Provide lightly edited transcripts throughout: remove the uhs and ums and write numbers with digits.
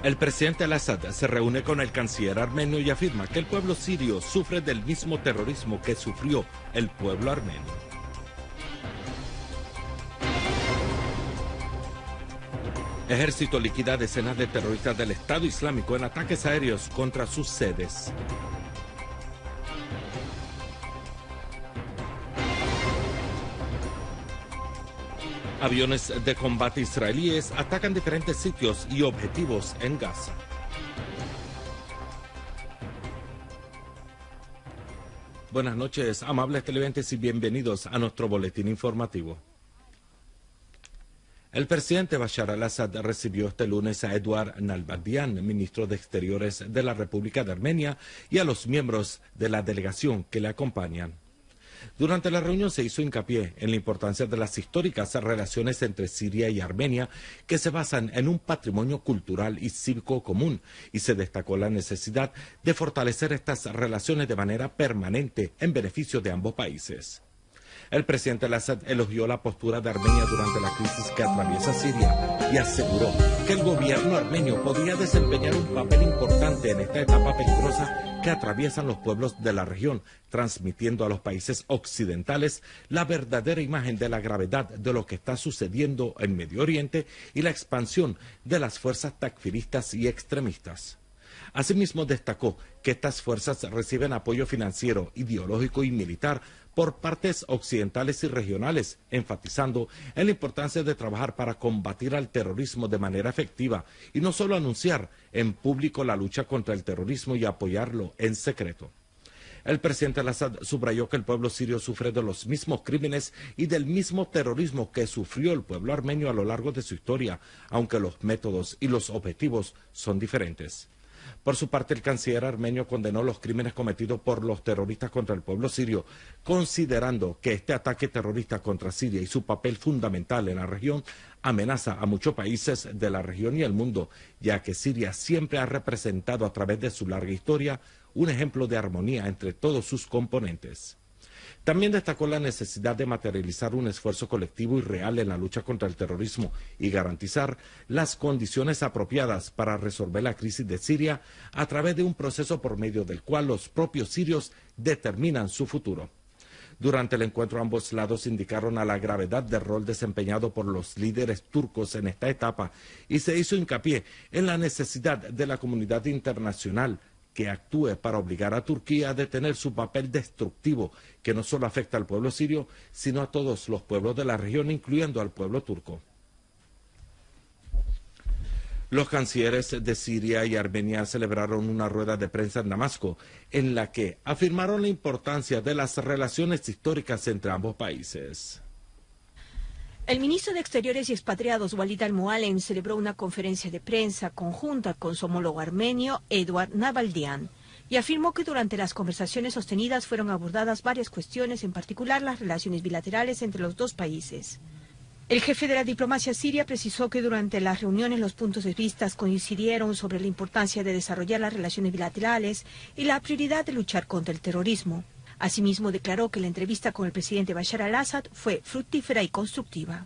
El presidente al-Assad se reúne con el canciller armenio y afirma que el pueblo sirio sufre del mismo terrorismo que sufrió el pueblo armenio. Ejército liquida decenas de terroristas del Estado Islámico en ataques aéreos contra sus sedes. Aviones de combate israelíes atacan diferentes sitios y objetivos en Gaza. Buenas noches, amables televidentes, y bienvenidos a nuestro boletín informativo. El presidente Bashar al-Assad recibió este lunes a Eduard Nalbandian, ministro de Exteriores de la República de Armenia, y a los miembros de la delegación que le acompañan. Durante la reunión se hizo hincapié en la importancia de las históricas relaciones entre Siria y Armenia, que se basan en un patrimonio cultural y cívico común, y se destacó la necesidad de fortalecer estas relaciones de manera permanente en beneficio de ambos países. El presidente al-Assad elogió la postura de Armenia durante la crisis que atraviesa Siria y aseguró que el gobierno armenio podría desempeñar un papel importante en esta etapa peligrosa que atraviesan los pueblos de la región, transmitiendo a los países occidentales la verdadera imagen de la gravedad de lo que está sucediendo en Medio Oriente y la expansión de las fuerzas takfiristas y extremistas. Asimismo, destacó que estas fuerzas reciben apoyo financiero, ideológico y militar por partes occidentales y regionales, enfatizando en la importancia de trabajar para combatir al terrorismo de manera efectiva y no solo anunciar en público la lucha contra el terrorismo y apoyarlo en secreto. El presidente al-Assad subrayó que el pueblo sirio sufre de los mismos crímenes y del mismo terrorismo que sufrió el pueblo armenio a lo largo de su historia, aunque los métodos y los objetivos son diferentes. Por su parte, el canciller armenio condenó los crímenes cometidos por los terroristas contra el pueblo sirio, considerando que este ataque terrorista contra Siria y su papel fundamental en la región amenaza a muchos países de la región y el mundo, ya que Siria siempre ha representado a través de su larga historia un ejemplo de armonía entre todos sus componentes. También destacó la necesidad de materializar un esfuerzo colectivo y real en la lucha contra el terrorismo y garantizar las condiciones apropiadas para resolver la crisis de Siria a través de un proceso por medio del cual los propios sirios determinan su futuro. Durante el encuentro, ambos lados indicaron a la gravedad del rol desempeñado por los líderes turcos en esta etapa y se hizo hincapié en la necesidad de la comunidad internacional que actúe para obligar a Turquía a detener su papel destructivo, que no solo afecta al pueblo sirio, sino a todos los pueblos de la región, incluyendo al pueblo turco. Los cancilleres de Siria y Armenia celebraron una rueda de prensa en Damasco, en la que afirmaron la importancia de las relaciones históricas entre ambos países. El ministro de Exteriores y Expatriados, Walid al-Mualem, celebró una conferencia de prensa conjunta con su homólogo armenio, Eduard Nalbandian, y afirmó que durante las conversaciones sostenidas fueron abordadas varias cuestiones, en particular las relaciones bilaterales entre los dos países. El jefe de la diplomacia siria precisó que durante las reuniones los puntos de vista coincidieron sobre la importancia de desarrollar las relaciones bilaterales y la prioridad de luchar contra el terrorismo. Asimismo, declaró que la entrevista con el presidente Bashar al-Assad fue fructífera y constructiva.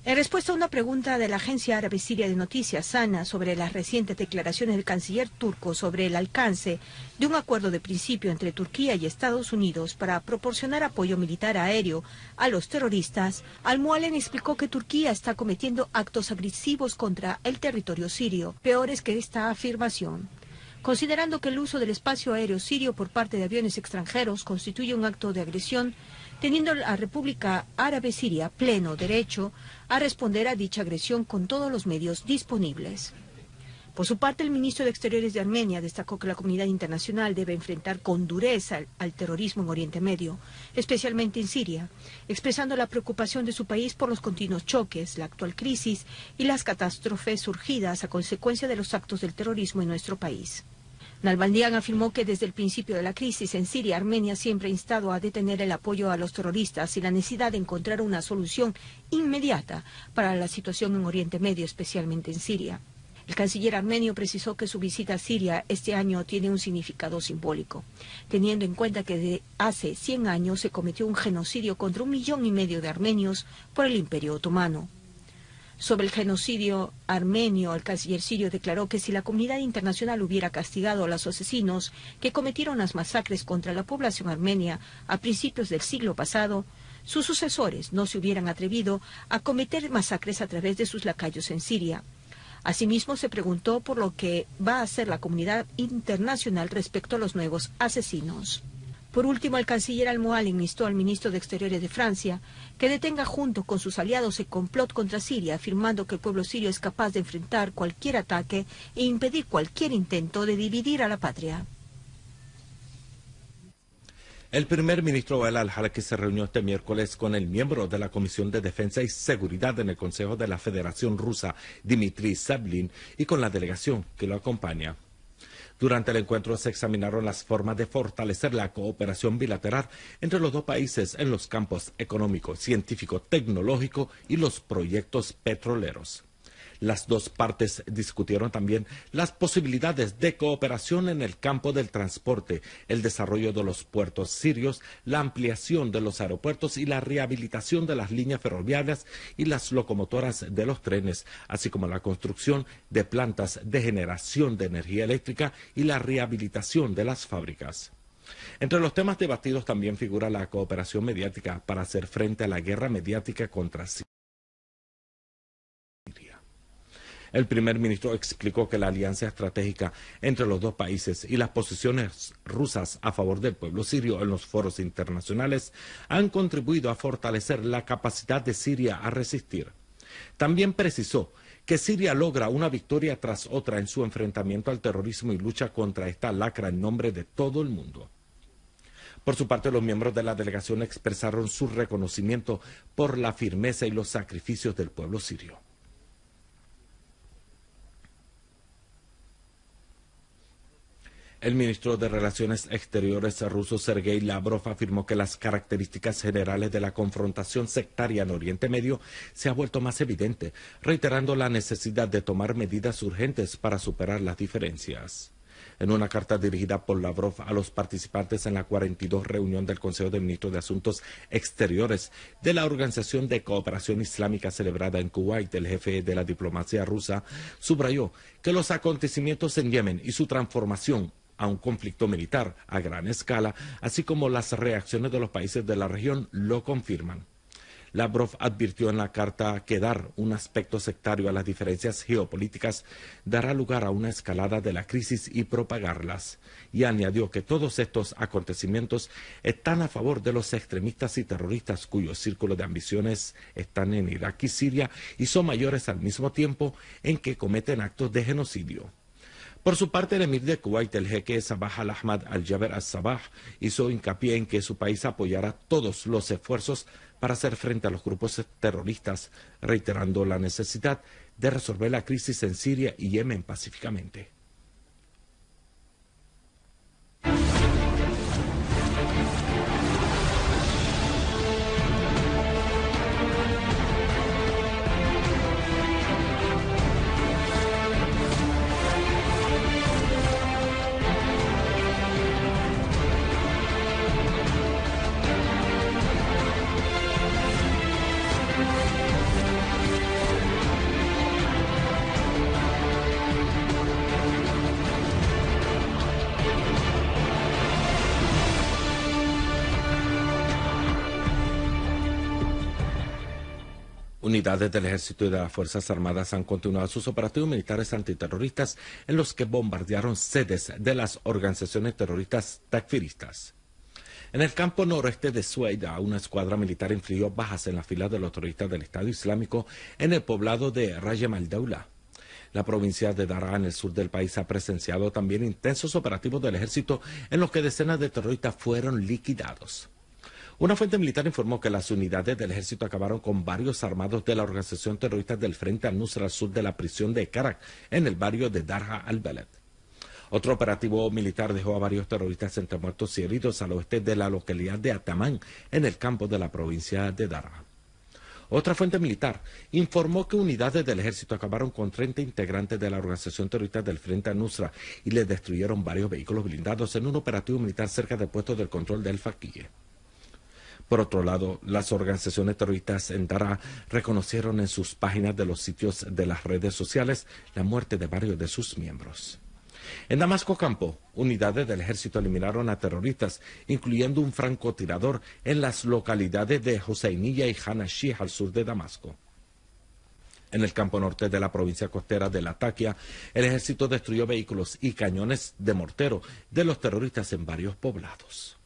En respuesta a una pregunta de la agencia árabe siria de noticias SANA sobre las recientes declaraciones del canciller turco sobre el alcance de un acuerdo de principio entre Turquía y Estados Unidos para proporcionar apoyo militar aéreo a los terroristas, al-Mualem explicó que Turquía está cometiendo actos agresivos contra el territorio sirio, peores que esta afirmación. Considerando que el uso del espacio aéreo sirio por parte de aviones extranjeros constituye un acto de agresión, teniendo la República Árabe Siria pleno derecho a responder a dicha agresión con todos los medios disponibles. Por su parte, el ministro de Exteriores de Armenia destacó que la comunidad internacional debe enfrentar con dureza al terrorismo en Oriente Medio, especialmente en Siria, expresando la preocupación de su país por los continuos choques, la actual crisis y las catástrofes surgidas a consecuencia de los actos del terrorismo en nuestro país. Nalbandian afirmó que desde el principio de la crisis en Siria, Armenia siempre ha instado a detener el apoyo a los terroristas y la necesidad de encontrar una solución inmediata para la situación en Oriente Medio, especialmente en Siria. El canciller armenio precisó que su visita a Siria este año tiene un significado simbólico, teniendo en cuenta que de hace 100 años se cometió un genocidio contra 1,5 millones de armenios por el Imperio Otomano. Sobre el genocidio armenio, el canciller sirio declaró que si la comunidad internacional hubiera castigado a los asesinos que cometieron las masacres contra la población armenia a principios del siglo pasado, sus sucesores no se hubieran atrevido a cometer masacres a través de sus lacayos en Siria. Asimismo, se preguntó por lo que va a hacer la comunidad internacional respecto a los nuevos asesinos. Por último, el canciller al-Mualim instó al ministro de Exteriores de Francia que detenga junto con sus aliados el complot contra Siria, afirmando que el pueblo sirio es capaz de enfrentar cualquier ataque e impedir cualquier intento de dividir a la patria. El primer ministro Wael al-Halaki se reunió este miércoles con el miembro de la Comisión de Defensa y Seguridad en el Consejo de la Federación Rusa, Dmitry Savlin, y con la delegación que lo acompaña. Durante el encuentro se examinaron las formas de fortalecer la cooperación bilateral entre los dos países en los campos económico, científico, tecnológico y los proyectos petroleros. Las dos partes discutieron también las posibilidades de cooperación en el campo del transporte, el desarrollo de los puertos sirios, la ampliación de los aeropuertos y la rehabilitación de las líneas ferroviarias y las locomotoras de los trenes, así como la construcción de plantas de generación de energía eléctrica y la rehabilitación de las fábricas. Entre los temas debatidos también figura la cooperación mediática para hacer frente a la guerra mediática contra Siria. El primer ministro explicó que la alianza estratégica entre los dos países y las posiciones rusas a favor del pueblo sirio en los foros internacionales han contribuido a fortalecer la capacidad de Siria a resistir. También precisó que Siria logra una victoria tras otra en su enfrentamiento al terrorismo y lucha contra esta lacra en nombre de todo el mundo. Por su parte, los miembros de la delegación expresaron su reconocimiento por la firmeza y los sacrificios del pueblo sirio. El ministro de Relaciones Exteriores ruso Sergei Lavrov afirmó que las características generales de la confrontación sectaria en Oriente Medio se ha vuelto más evidente, reiterando la necesidad de tomar medidas urgentes para superar las diferencias. En una carta dirigida por Lavrov a los participantes en la 42 reunión del Consejo de Ministros de Asuntos Exteriores de la Organización de Cooperación Islámica celebrada en Kuwait, el jefe de la diplomacia rusa subrayó que los acontecimientos en Yemen y su transformación a un conflicto militar a gran escala, así como las reacciones de los países de la región, lo confirman. Lavrov advirtió en la carta que dar un aspecto sectario a las diferencias geopolíticas dará lugar a una escalada de la crisis y propagarlas, y añadió que todos estos acontecimientos están a favor de los extremistas y terroristas cuyos círculos de ambiciones están en Irak y Siria y son mayores al mismo tiempo en que cometen actos de genocidio. Por su parte, el emir de Kuwait, el jeque Sabah al-Ahmad al-Jaber al-Sabah, hizo hincapié en que su país apoyará todos los esfuerzos para hacer frente a los grupos terroristas, reiterando la necesidad de resolver la crisis en Siria y Yemen pacíficamente. Unidades del Ejército y de las Fuerzas Armadas han continuado sus operativos militares antiterroristas en los que bombardearon sedes de las organizaciones terroristas takfiristas. En el campo noroeste de Sueida, una escuadra militar infligió bajas en las filas de los terroristas del Estado Islámico en el poblado de Rajem al-Dawla. La provincia de Daraa, en el sur del país, ha presenciado también intensos operativos del ejército en los que decenas de terroristas fueron liquidados. Una fuente militar informó que las unidades del ejército acabaron con varios armados de la organización terrorista del Frente al-Nusra al sur de la prisión de Karak, en el barrio de Darha al-Balad. Otro operativo militar dejó a varios terroristas entre muertos y heridos al oeste de la localidad de Ataman, en el campo de la provincia de Darha. Otra fuente militar informó que unidades del ejército acabaron con 30 integrantes de la organización terrorista del Frente al-Nusra y les destruyeron varios vehículos blindados en un operativo militar cerca del puesto del control del Faquille. Por otro lado, las organizaciones terroristas en Daraa reconocieron en sus páginas de los sitios de las redes sociales la muerte de varios de sus miembros. En Damasco Campo, unidades del ejército eliminaron a terroristas, incluyendo un francotirador en las localidades de Husseiniya y Hanashih al sur de Damasco. En el campo norte de la provincia costera de Latakia, el ejército destruyó vehículos y cañones de mortero de los terroristas en varios poblados.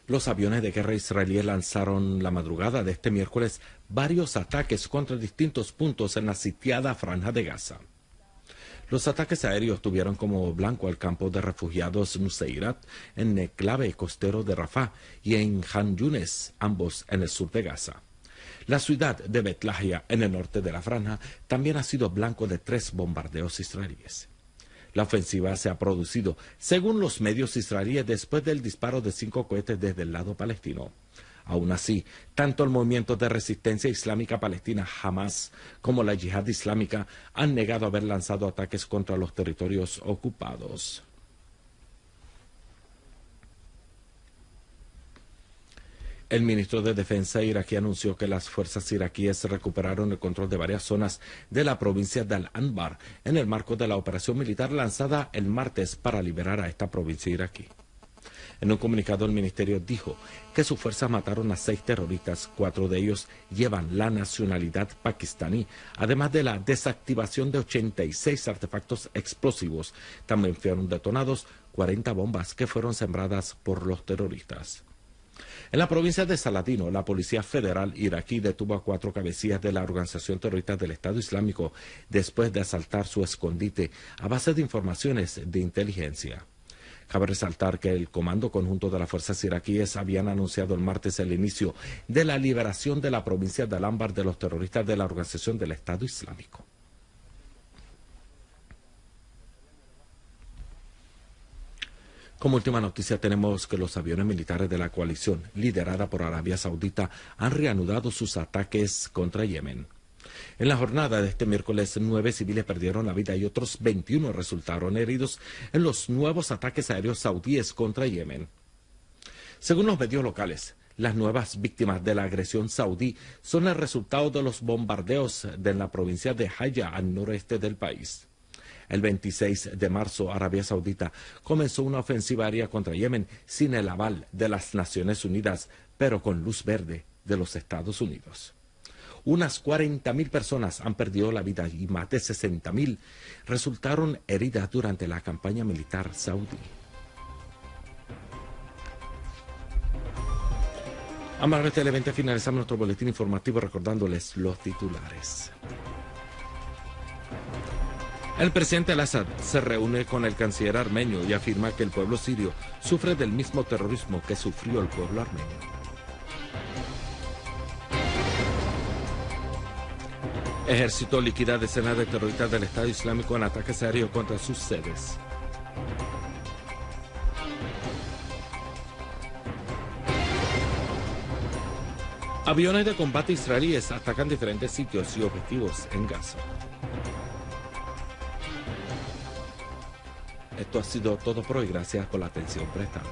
Los aviones de guerra israelíes lanzaron la madrugada de este miércoles varios ataques contra distintos puntos en la sitiada Franja de Gaza. Los ataques aéreos tuvieron como blanco el campo de refugiados Nuseirat en el enclave costero de Rafah y en Han Yunes, ambos en el sur de Gaza. La ciudad de Bet Lahia, en el norte de la franja, también ha sido blanco de 3 bombardeos israelíes. La ofensiva se ha producido, según los medios israelíes, después del disparo de 5 cohetes desde el lado palestino. Aún así, tanto el movimiento de resistencia islámica palestina Hamas como la Yihad Islámica han negado haber lanzado ataques contra los territorios ocupados. El ministro de Defensa iraquí anunció que las fuerzas iraquíes recuperaron el control de varias zonas de la provincia de Al-Anbar en el marco de la operación militar lanzada el martes para liberar a esta provincia iraquí. En un comunicado, el ministerio dijo que sus fuerzas mataron a 6 terroristas, 4 de ellos llevan la nacionalidad pakistaní, además de la desactivación de 86 artefactos explosivos. También fueron detonados 40 bombas que fueron sembradas por los terroristas. En la provincia de Saladino, la Policía Federal iraquí detuvo a 4 cabecillas de la organización terrorista del Estado Islámico después de asaltar su escondite a base de informaciones de inteligencia. Cabe resaltar que el Comando Conjunto de las Fuerzas Iraquíes habían anunciado el martes el inicio de la liberación de la provincia de Al-Anbar de los terroristas de la organización del Estado Islámico. Como última noticia tenemos que los aviones militares de la coalición, liderada por Arabia Saudita, han reanudado sus ataques contra Yemen. En la jornada de este miércoles, 9 civiles perdieron la vida y otros 21 resultaron heridos en los nuevos ataques aéreos saudíes contra Yemen. Según los medios locales, las nuevas víctimas de la agresión saudí son el resultado de los bombardeos de la provincia de Haya al noreste del país. El 26 de marzo, Arabia Saudita comenzó una ofensiva aérea contra Yemen sin el aval de las Naciones Unidas, pero con luz verde de los Estados Unidos. Unas 40.000 personas han perdido la vida y más de 60.000 resultaron heridas durante la campaña militar saudí. Amables de televidentes, finalizamos nuestro boletín informativo recordándoles los titulares. El presidente al-Assad se reúne con el canciller armenio y afirma que el pueblo sirio sufre del mismo terrorismo que sufrió el pueblo armenio. Ejército liquida decenas de terroristas del Estado Islámico en ataques aéreos contra sus sedes. Aviones de combate israelíes atacan diferentes sitios y objetivos en Gaza. Esto ha sido todo por hoy. Gracias por la atención prestada.